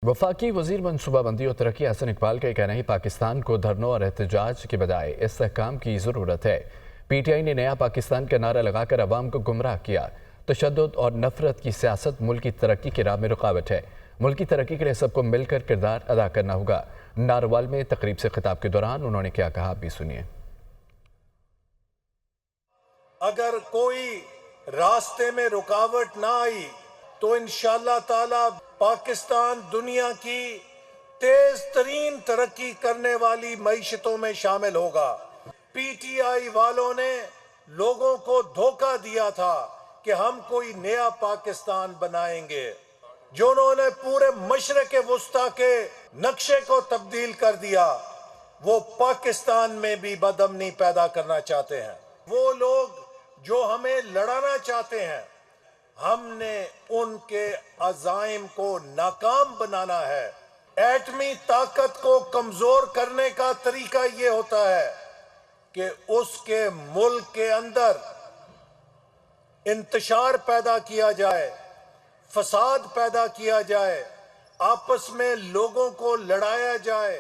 वफाकी वजीर मनसूबा बंदी और तरक्की हसन इकबाल का कहना है पाकिस्तान को धरनों और एहतजाज के बजाय इस्तेहकाम की ज़रूरत है। PTI ने नया पाकिस्तान का नारा लगाकर अवाम को गुमराह किया। तशद्दुद और नफरत की सियासत मुल्क की तरक्की की राह में रुकावट है। मुल्क की तरक्की के लिए सबको मिलकर किरदार अदा करना होगा। नारवाल में तकरीब से खिताब के दौरान उन्होंने क्या कहा, आप भी सुनिए। अगर कोई रास्ते में रुकावट ना आई तो इंशाअल्लाह ताला पाकिस्तान दुनिया की तेज तरीन तरक्की करने वाली मईशतों में शामिल होगा। PTI वालों ने लोगों को धोखा दिया था कि हम कोई नया पाकिस्तान बनाएंगे, जो उन्होंने पूरे मशरक़ वुस्ता के नक्शे को तब्दील कर दिया। वो पाकिस्तान में भी बदअमनी पैदा करना चाहते हैं। वो लोग जो हमें लड़ाना चाहते हैं, हमने उनके अज़ाइम को नाकाम बनाना है। एटमी ताकत को कमजोर करने का तरीका ये होता है कि उसके मुल्क के अंदर इंतशार पैदा किया जाए, फसाद पैदा किया जाए, आपस में लोगों को लड़ाया जाए।